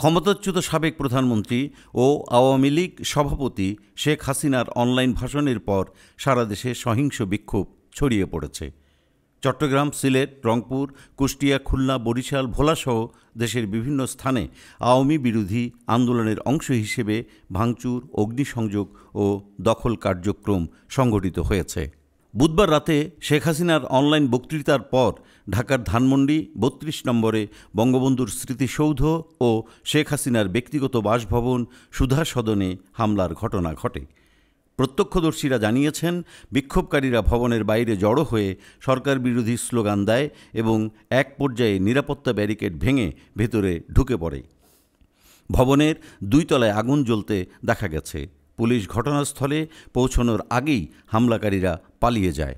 ক্ষমতাচ্যুত সাবেক প্রধানমন্ত্রী ও আওয়ামী লীগ সভাপতি শেখ হাসিনার অনলাইন ভাষণের পর সারা দেশে সহিংস বিক্ষোভ ছড়িয়ে পড়েছে। চট্টগ্রাম, সিলেট, রংপুর, কুষ্টিয়া, খুলনা, বরিশাল, ভোলাসহ দেশের বিভিন্ন স্থানে আওয়ামী বিরোধী আন্দোলনের অংশ হিসেবে ভাঙচুর, অগ্নিসংযোগ ও দখল কার্যক্রম সংঘটিত হয়েছে। বুধবার রাতে শেখ হাসিনার অনলাইন বক্তৃতার পর ঢাকার ধানমন্ডি ৩২ নম্বরে বঙ্গবন্ধুর স্মৃতিসৌধ ও শেখ হাসিনার ব্যক্তিগত বাসভবন সুধা সদনে হামলার ঘটনা ঘটে। প্রত্যক্ষদর্শীরা জানিয়েছেন, বিক্ষোভকারীরা ভবনের বাইরে জড়ো হয়ে সরকার বিরোধী স্লোগান দেয় এবং এক পর্যায়ে নিরাপত্তা ব্যারিকেড ভেঙে ভেতরে ঢুকে পড়ে। ভবনের ২ তলায় আগুন জ্বলতে দেখা গেছে। পুলিশ ঘটনাস্থলে পৌঁছানোর আগেই হামলাকারীরা পালিয়ে যায়।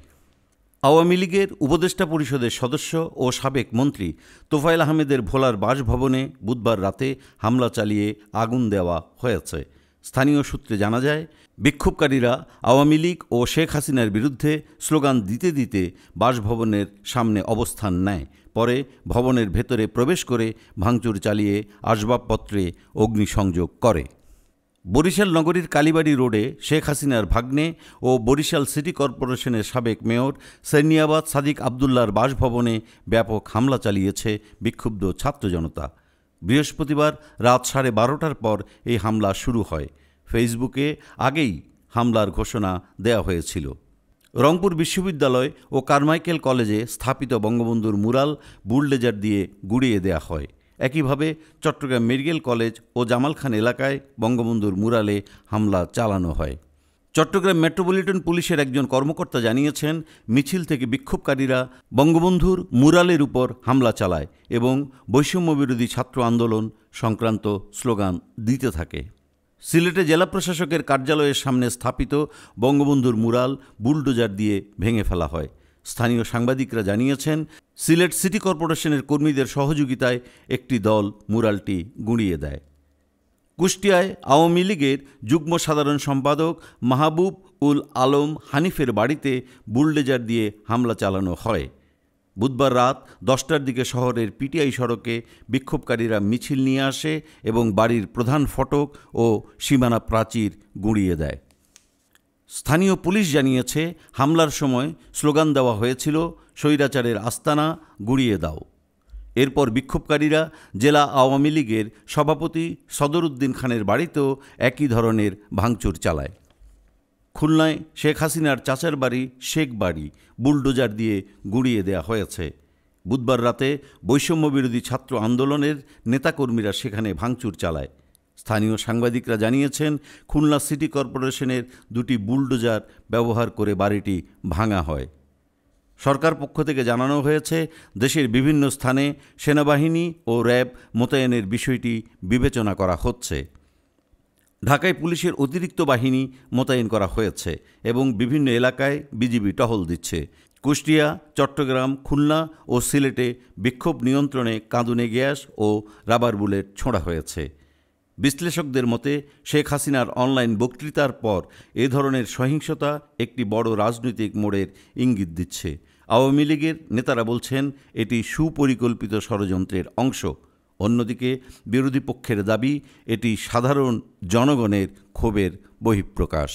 আওয়ামী লীগের উপদেষ্টা পরিষদের সদস্য ও সাবেক মন্ত্রী তোফায়েল আহমেদের ভোলার বাসভবনে বুধবার রাতে হামলা চালিয়ে আগুন দেওয়া হয়েছে। স্থানীয় সূত্রে জানা যায়, বিক্ষোভকারীরা আওয়ামী লীগ ও শেখ হাসিনার বিরুদ্ধে স্লোগান দিতে দিতে বাসভবনের সামনে অবস্থান নেয়। পরে ভবনের ভেতরে প্রবেশ করে ভাঙচুর চালিয়ে আসবাবপত্রে অগ্নিসংযোগ করে। বরিশাল নগরীর কালীবাড়ি রোডে শেখ হাসিনার ভাগ্নে ও বরিশাল সিটি কর্পোরেশনের সাবেক মেয়র সেরনিয়াবাদ সাদিক আবদুল্লার বাসভবনে ব্যাপক হামলা চালিয়েছে বিক্ষুব্ধ ছাত্র জনতা। বৃহস্পতিবার রাত 12:30টার পর এই হামলা শুরু হয়। ফেসবুকে আগেই হামলার ঘোষণা দেওয়া হয়েছিল। রংপুর বিশ্ববিদ্যালয় ও কারমাইকেল কলেজে স্থাপিত বঙ্গবন্ধুর মুরাল বুলডোজার দিয়ে গুঁড়িয়ে দেওয়া হয়। একইভাবে চট্টগ্রাম মেডিকেল কলেজ ও জামালখান এলাকায় বঙ্গবন্ধুর মুরালে হামলা চালানো হয়। চট্টগ্রাম মেট্রোপলিটন পুলিশের একজন কর্মকর্তা জানিয়েছেন, মিছিল থেকে বিক্ষোভকারীরা বঙ্গবন্ধুর মুরালের উপর হামলা চালায় এবং বৈষম্যবিরোধী ছাত্র আন্দোলন সংক্রান্ত স্লোগান দিতে থাকে। সিলেটে জেলা প্রশাসকের কার্যালয়ের সামনে স্থাপিত বঙ্গবন্ধুর মুরাল বুলডোজার দিয়ে ভেঙে ফেলা হয়। স্থানীয় সাংবাদিকরা জানিয়েছেন, সিলেট সিটি কর্পোরেশনের কর্মীদের সহযোগিতায় একটি দল মুরালটি গুঁড়িয়ে দেয়। কুষ্টিয়ায় আওয়ামী লীগের যুগ্ম সাধারণ সম্পাদক মাহবুব উল আলম হানিফের বাড়িতে বুলডোজার দিয়ে হামলা চালানো হয়। বুধবার রাত 10টার দিকে শহরের পিটিআই সড়কে বিক্ষোভকারীরা মিছিল নিয়ে আসে এবং বাড়ির প্রধান ফটক ও সীমানা প্রাচীর গুঁড়িয়ে দেয়। স্থানীয় পুলিশ জানিয়েছে, হামলার সময় স্লোগান দেওয়া হয়েছিল, স্বৈরাচারের আস্তানা গুঁড়িয়ে দাও। এরপর বিক্ষোভকারীরা জেলা আওয়ামী লীগের সভাপতি সদর উদ্দিন খানের বাড়িতেও একই ধরনের ভাঙচুর চালায়। খুলনায় শেখ হাসিনার চাচার বাড়ি শেখ বাড়ি বুলডোজার দিয়ে গুঁড়িয়ে দেওয়া হয়েছে। বুধবার রাতে বৈষম্যবিরোধী ছাত্র আন্দোলনের নেতাকর্মীরা সেখানে ভাঙচুর চালায়। স্থানীয় সাংবাদিকরা জানিয়েছেন, খুলনা সিটি কর্পোরেশনের 2টি বুলডোজার ব্যবহার করে বাড়িটি ভাঙা হয়। সরকার পক্ষ থেকে জানানো হয়েছে, দেশের বিভিন্ন স্থানে সেনাবাহিনী ও র্যাব মোতায়েনের বিষয়টি বিবেচনা করা হচ্ছে। ঢাকায় পুলিশের অতিরিক্ত বাহিনী মোতায়েন করা হয়েছে এবং বিভিন্ন এলাকায় বিজিবি টহল দিচ্ছে। কুষ্টিয়া, চট্টগ্রাম, খুলনা ও সিলেটে বিক্ষোভ নিয়ন্ত্রণে কাঁদুনে গ্যাস ও রাবার বুলেট ছোঁড়া হয়েছে। বিশ্লেষকদের মতে, শেখ হাসিনার অনলাইন বক্তৃতার পর এ ধরনের সহিংসতা একটি বড় রাজনৈতিক মোড়ের ইঙ্গিত দিচ্ছে। আওয়ামী লীগের নেতারা বলছেন, এটি সুপরিকল্পিত ষড়যন্ত্রের অংশ। অন্যদিকে বিরোধী পক্ষের দাবি, এটি সাধারণ জনগণের ক্ষোভের বহিঃপ্রকাশ।